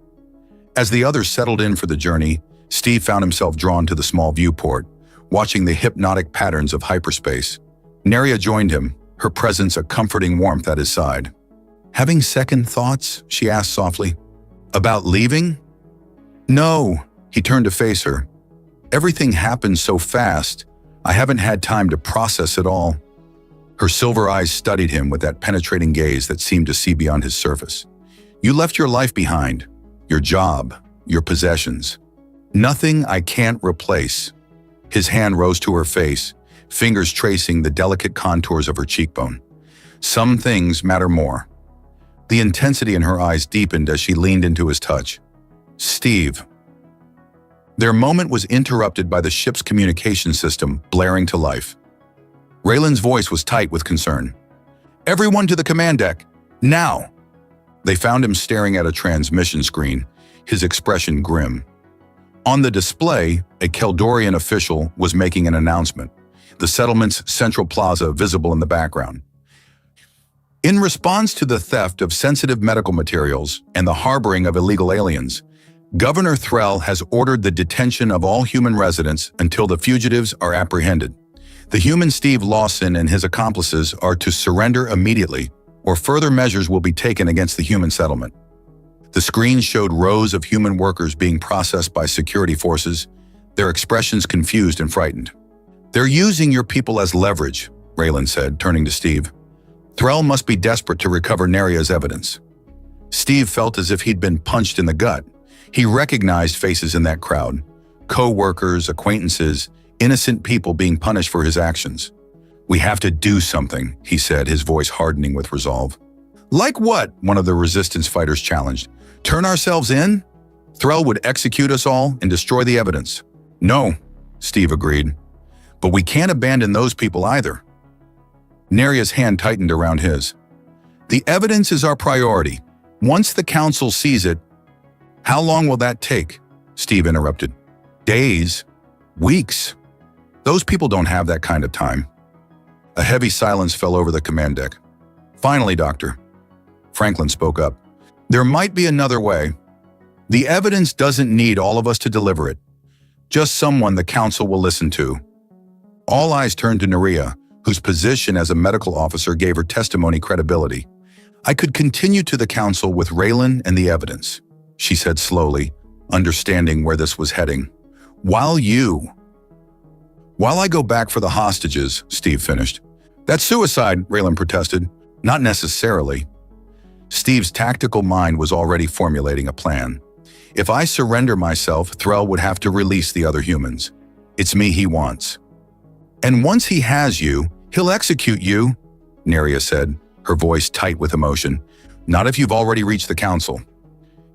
As the others settled in for the journey, Steve found himself drawn to the small viewport, watching the hypnotic patterns of hyperspace. Neria joined him, her presence a comforting warmth at his side. Having second thoughts? She asked softly. About leaving? No, he turned to face her. Everything happened so fast, I haven't had time to process it all. Her silver eyes studied him with that penetrating gaze that seemed to see beyond his surface. You left your life behind, your job, your possessions. Nothing I can't replace. His hand rose to her face, fingers tracing the delicate contours of her cheekbone. Some things matter more. The intensity in her eyes deepened as she leaned into his touch. Steve. Their moment was interrupted by the ship's communication system blaring to life. Raylan's voice was tight with concern. Everyone to the command deck, now! They found him staring at a transmission screen, his expression grim. On the display, a Keldorian official was making an announcement, the settlement's central plaza visible in the background. In response to the theft of sensitive medical materials and the harboring of illegal aliens, Governor Threll has ordered the detention of all human residents until the fugitives are apprehended. The human Steve Lawson and his accomplices are to surrender immediately, or further measures will be taken against the human settlement. The screen showed rows of human workers being processed by security forces, their expressions confused and frightened. They're using your people as leverage, Raylan said, turning to Steve. Threll must be desperate to recover Neria's evidence. Steve felt as if he'd been punched in the gut. He recognized faces in that crowd, co-workers, acquaintances, innocent people being punished for his actions. We have to do something, he said, his voice hardening with resolve. Like what? One of the resistance fighters challenged. Turn ourselves in? Threll would execute us all and destroy the evidence. No, Steve agreed. But we can't abandon those people either. Neria's hand tightened around his. The evidence is our priority. Once the council sees it, how long will that take? Steve interrupted. Days? Weeks? Those people don't have that kind of time. A heavy silence fell over the command deck. Finally, Doctor, Franklin spoke up. There might be another way. The evidence doesn't need all of us to deliver it. Just someone the council will listen to. All eyes turned to Neria, whose position as a medical officer gave her testimony credibility. I could continue to the council with Raylan and the evidence, she said slowly, understanding where this was heading. While I go back for the hostages, Steve finished. That's suicide, Raylan protested. Not necessarily. Steve's tactical mind was already formulating a plan. If I surrender myself, Threll would have to release the other humans. It's me he wants. And once he has you, he'll execute you, Neria said, her voice tight with emotion. Not if you've already reached the council.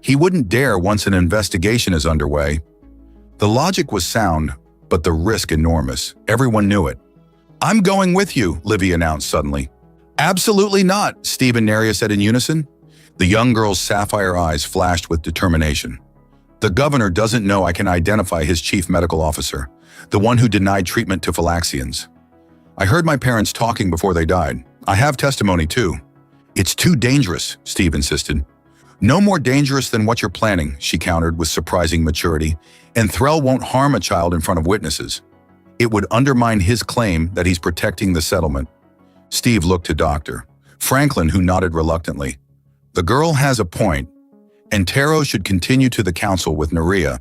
He wouldn't dare once an investigation is underway. The logic was sound, but the risk enormous. Everyone knew it. I'm going with you, Livy announced suddenly. Absolutely not, Steve and Neria said in unison. The young girl's sapphire eyes flashed with determination. The governor doesn't know I can identify his chief medical officer, the one who denied treatment to Phylaxians. I heard my parents talking before they died. I have testimony too. It's too dangerous, Steve insisted. No more dangerous than what you're planning, she countered with surprising maturity, and Threll won't harm a child in front of witnesses. It would undermine his claim that he's protecting the settlement. Steve looked to Dr. Franklin, who nodded reluctantly. The girl has a point, and Taro should continue to the council with Neria.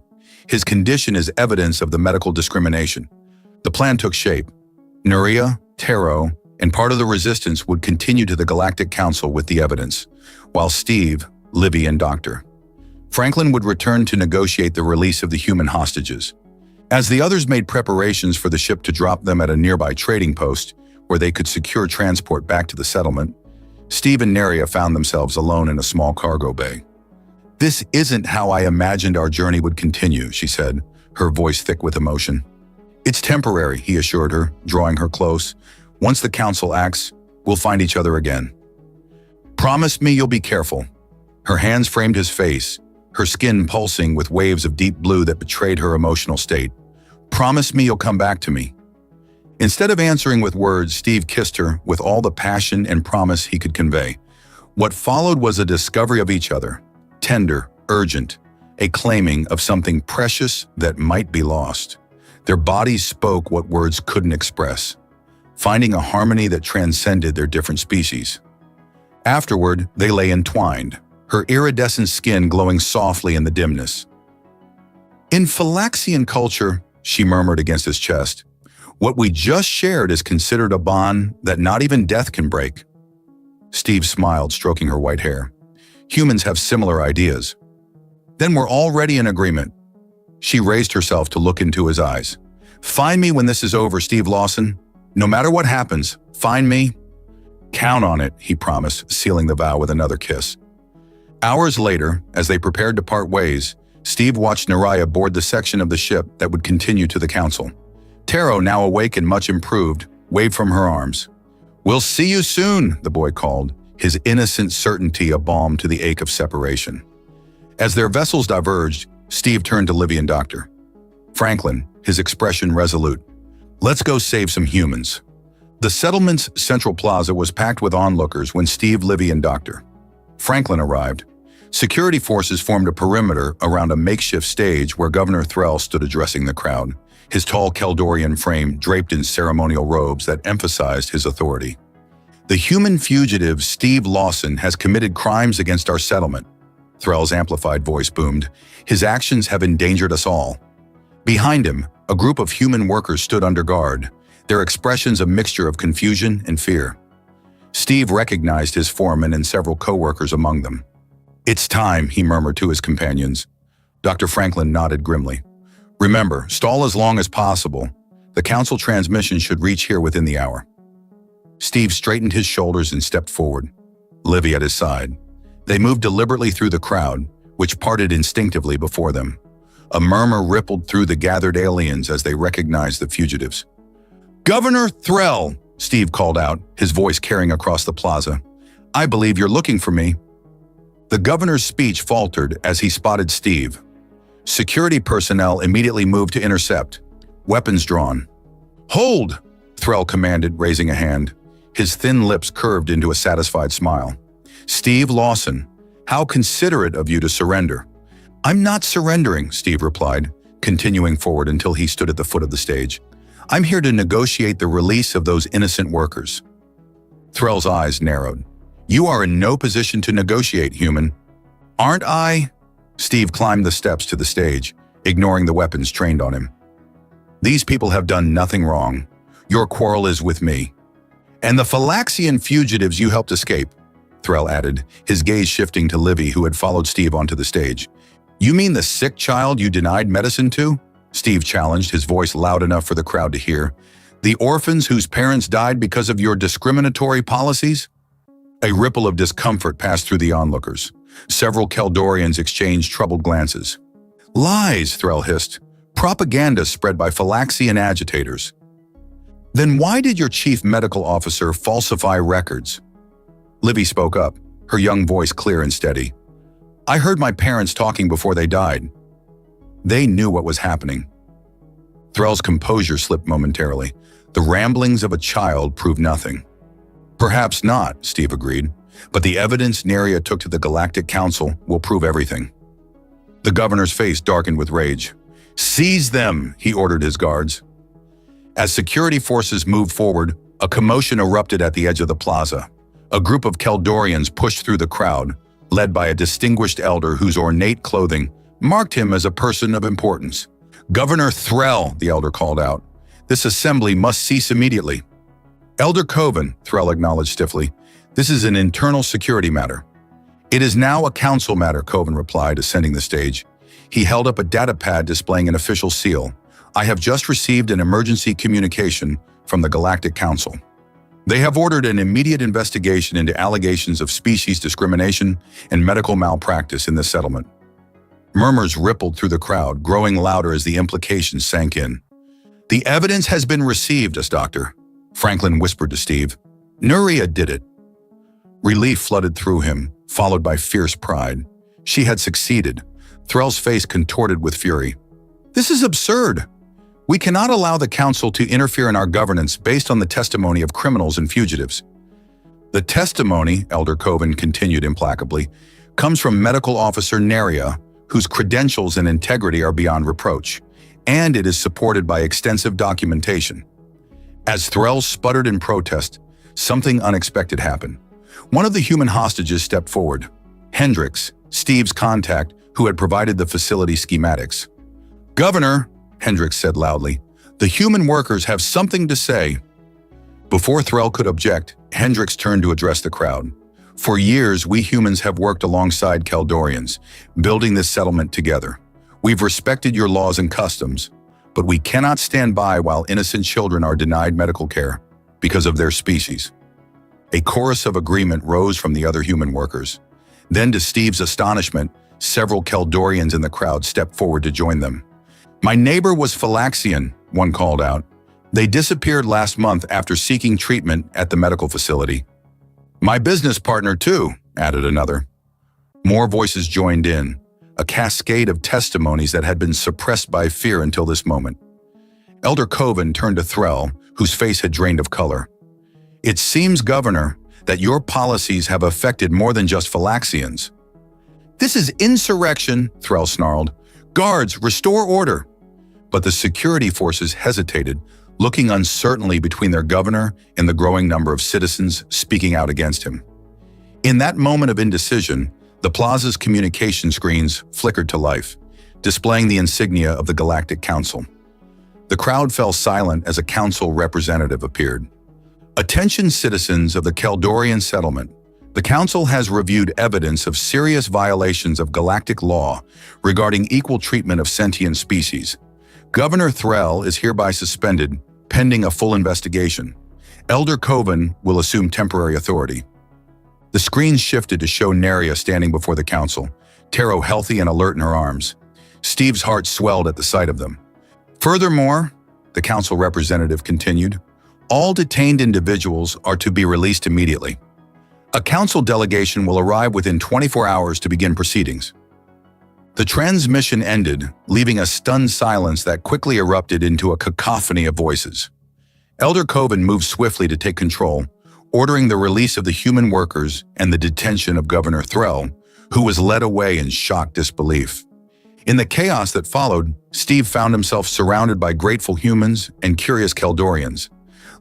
His condition is evidence of the medical discrimination. The plan took shape. Neria, Taro, and part of the resistance would continue to the Galactic Council with the evidence, while Steve, Livy, and Dr. Franklin would return to negotiate the release of the human hostages. As the others made preparations for the ship to drop them at a nearby trading post where they could secure transport back to the settlement, Steve and Neria found themselves alone in a small cargo bay. This isn't how I imagined our journey would continue, she said, her voice thick with emotion. It's temporary, he assured her, drawing her close. Once the council acts, we'll find each other again. Promise me you'll be careful. Her hands framed his face, her skin pulsing with waves of deep blue that betrayed her emotional state. Promise me you'll come back to me. Instead of answering with words, Steve kissed her with all the passion and promise he could convey. What followed was a discovery of each other, tender, urgent, a claiming of something precious that might be lost. Their bodies spoke what words couldn't express, finding a harmony that transcended their different species. Afterward, they lay entwined, her iridescent skin glowing softly in the dimness. In Phylaxian culture, she murmured against his chest, what we just shared is considered a bond that not even death can break. Steve smiled, stroking her white hair. Humans have similar ideas. Then we're already in agreement. She raised herself to look into his eyes. Find me when this is over, Steve Lawson. No matter what happens, find me. Count on it, he promised, sealing the vow with another kiss. Hours later, as they prepared to part ways, Steve watched Neria board the section of the ship that would continue to the council. Taro, now awake and much improved, waved from her arms. We'll see you soon, the boy called, his innocent certainty a balm to the ache of separation. As their vessels diverged, Steve turned to Livy and Dr. Franklin, his expression resolute. Let's go save some humans. The settlement's central plaza was packed with onlookers when Steve, Livy, and Dr. Franklin arrived. Security forces formed a perimeter around a makeshift stage where Governor Threll stood addressing the crowd, his tall Keldorian frame draped in ceremonial robes that emphasized his authority. The human fugitive Steve Lawson has committed crimes against our settlement, Threll's amplified voice boomed. His actions have endangered us all. Behind him, a group of human workers stood under guard, their expressions a mixture of confusion and fear. Steve recognized his foreman and several co-workers among them. It's time, he murmured to his companions. Dr. Franklin nodded grimly. Remember, stall as long as possible. The council transmission should reach here within the hour. Steve straightened his shoulders and stepped forward. Livy at his side. They moved deliberately through the crowd, which parted instinctively before them. A murmur rippled through the gathered aliens as they recognized the fugitives. "Governor Threll," Steve called out, his voice carrying across the plaza. "I believe you're looking for me." The governor's speech faltered as he spotted Steve. Security personnel immediately moved to intercept, weapons drawn. "Hold!" Threll commanded, raising a hand. His thin lips curved into a satisfied smile. "Steve Lawson, how considerate of you to surrender." "I'm not surrendering," Steve replied, continuing forward until he stood at the foot of the stage. "I'm here to negotiate the release of those innocent workers." Threll's eyes narrowed. "You are in no position to negotiate, human." "Aren't I?" Steve climbed the steps to the stage, ignoring the weapons trained on him. "These people have done nothing wrong. Your quarrel is with me. And the Phylaxian fugitives you helped escape," Threll added, his gaze shifting to Livy, who had followed Steve onto the stage. "You mean the sick child you denied medicine to?" Steve challenged, his voice loud enough for the crowd to hear. "The orphans whose parents died because of your discriminatory policies?" A ripple of discomfort passed through the onlookers. Several Keldorians exchanged troubled glances. "Lies," Threll hissed. "Propaganda spread by Phylaxian agitators." "Then why did your chief medical officer falsify records?" Livy spoke up, her young voice clear and steady. "I heard my parents talking before they died. They knew what was happening." Threll's composure slipped momentarily. The ramblings of a child proved nothing. "Perhaps not," Steve agreed, "but the evidence Neria took to the Galactic Council will prove everything." The governor's face darkened with rage. "Seize them," he ordered his guards. As security forces moved forward, a commotion erupted at the edge of the plaza. A group of Keldorians pushed through the crowd, led by a distinguished elder whose ornate clothing marked him as a person of importance. "Governor Threll," the elder called out, "this assembly must cease immediately." "Elder Coven," Threll acknowledged stiffly, "this is an internal security matter." "It is now a council matter," Coven replied, ascending the stage. He held up a datapad displaying an official seal. "I have just received an emergency communication from the Galactic Council. They have ordered an immediate investigation into allegations of species discrimination and medical malpractice in this settlement." Murmurs rippled through the crowd, growing louder as the implications sank in. "The evidence has been received, as Doctor," Franklin whispered to Steve. "Nuria did it." Relief flooded through him, followed by fierce pride. She had succeeded. Threll's face contorted with fury. "This is absurd. We cannot allow the Council to interfere in our governance based on the testimony of criminals and fugitives." "The testimony," Elder Coven continued implacably, "comes from Medical Officer Neria, whose credentials and integrity are beyond reproach, and it is supported by extensive documentation." As Threll sputtered in protest, something unexpected happened. One of the human hostages stepped forward. Hendricks, Steve's contact, who had provided the facility schematics. "Governor," Hendricks said loudly, "the human workers have something to say." Before Threll could object, Hendricks turned to address the crowd. "For years, we humans have worked alongside Keldorians, building this settlement together. We've respected your laws and customs, but we cannot stand by while innocent children are denied medical care because of their species." A chorus of agreement rose from the other human workers. Then, to Steve's astonishment, several Keldorians in the crowd stepped forward to join them. "My neighbor was Phylaxian," one called out. "They disappeared last month after seeking treatment at the medical facility." "My business partner, too," added another. More voices joined in, a cascade of testimonies that had been suppressed by fear until this moment. Elder Coven turned to Threll, whose face had drained of color. "It seems, Governor, that your policies have affected more than just Phylaxians." "This is insurrection," Threll snarled. "Guards, restore order." But the security forces hesitated, looking uncertainly between their governor and the growing number of citizens speaking out against him. In that moment of indecision, the plaza's communication screens flickered to life, displaying the insignia of the Galactic Council. The crowd fell silent as a council representative appeared. "Attention citizens of the Keldorian settlement. The Council has reviewed evidence of serious violations of galactic law regarding equal treatment of sentient species. Governor Threll is hereby suspended, pending a full investigation. Elder Coven will assume temporary authority." The screen shifted to show Neria standing before the council, Taro healthy and alert in her arms. Steve's heart swelled at the sight of them. Furthermore, the council representative continued, all detained individuals are to be released immediately. A council delegation will arrive within 24 hours to begin proceedings. The transmission ended, leaving a stunned silence that quickly erupted into a cacophony of voices. Elder Coven moved swiftly to take control, ordering the release of the human workers and the detention of Governor Threll, who was led away in shocked disbelief. In the chaos that followed, Steve found himself surrounded by grateful humans and curious Keldorians.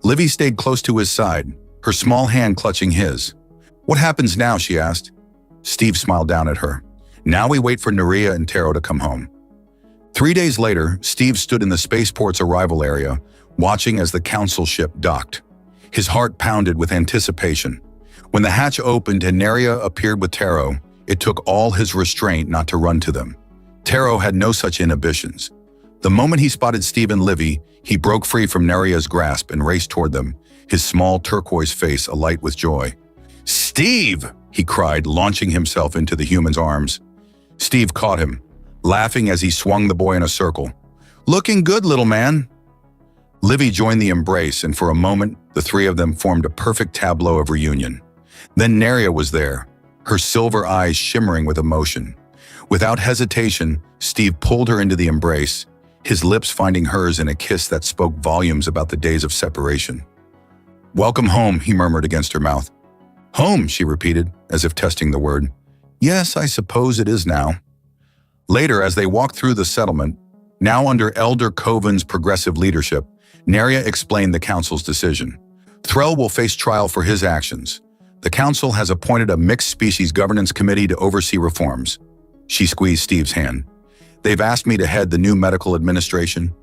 Livy stayed close to his side, her small hand clutching his. "What happens now?" she asked. Steve smiled down at her. "Now we wait for Neria and Taro to come home." 3 days later, Steve stood in the spaceport's arrival area, watching as the council ship docked. His heart pounded with anticipation. When the hatch opened and Neria appeared with Taro, it took all his restraint not to run to them. Taro had no such inhibitions. The moment he spotted Steve and Livy, he broke free from Neria's grasp and raced toward them, his small turquoise face alight with joy. "Steve!" he cried, launching himself into the human's arms. Steve caught him, laughing as he swung the boy in a circle. "Looking good, little man." Livy joined the embrace, and for a moment, the three of them formed a perfect tableau of reunion. Then Neria was there, her silver eyes shimmering with emotion. Without hesitation, Steve pulled her into the embrace, his lips finding hers in a kiss that spoke volumes about the days of separation. "Welcome home," he murmured against her mouth. "Home," she repeated, as if testing the word. "Yes, I suppose it is now." Later, as they walked through the settlement, now under Elder Coven's progressive leadership, Neria explained the council's decision. Threll will face trial for his actions. The council has appointed a mixed-species governance committee to oversee reforms. She squeezed Steve's hand. "They've asked me to head the new medical administration."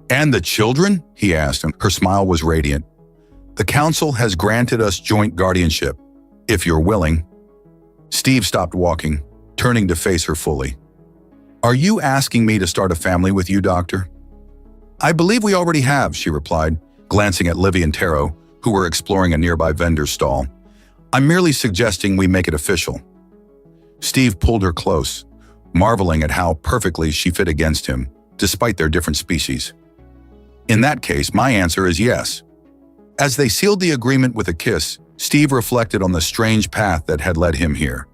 "And the children?" he asked, and her smile was radiant. "The council has granted us joint guardianship, if you're willing." Steve stopped walking, turning to face her fully. "Are you asking me to start a family with you, Doctor?" "I believe we already have," she replied, glancing at Livy and Taro, who were exploring a nearby vendor's stall. "I'm merely suggesting we make it official." Steve pulled her close, marveling at how perfectly she fit against him, despite their different species. "In that case, my answer is yes." As they sealed the agreement with a kiss, Steve reflected on the strange path that had led him here.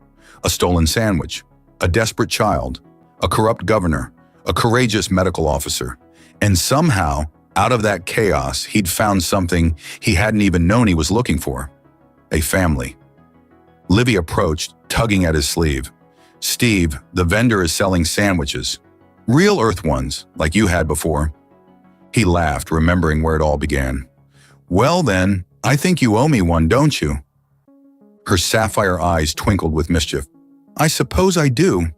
A stolen sandwich, a desperate child, a corrupt governor, a courageous medical officer. And somehow, out of that chaos, he'd found something he hadn't even known he was looking for. A family. Livy approached, tugging at his sleeve. "Steve, the vendor is selling sandwiches. Real Earth ones, like you had before." He laughed, remembering where it all began. "Well then, I think you owe me one, don't you?" Her sapphire eyes twinkled with mischief. "I suppose I do."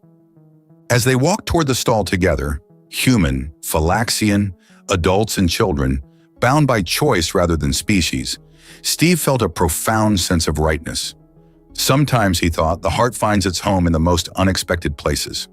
As they walked toward the stall together, human, Phylaxian, adults and children, bound by choice rather than species, Steve felt a profound sense of rightness. Sometimes, he thought, the heart finds its home in the most unexpected places.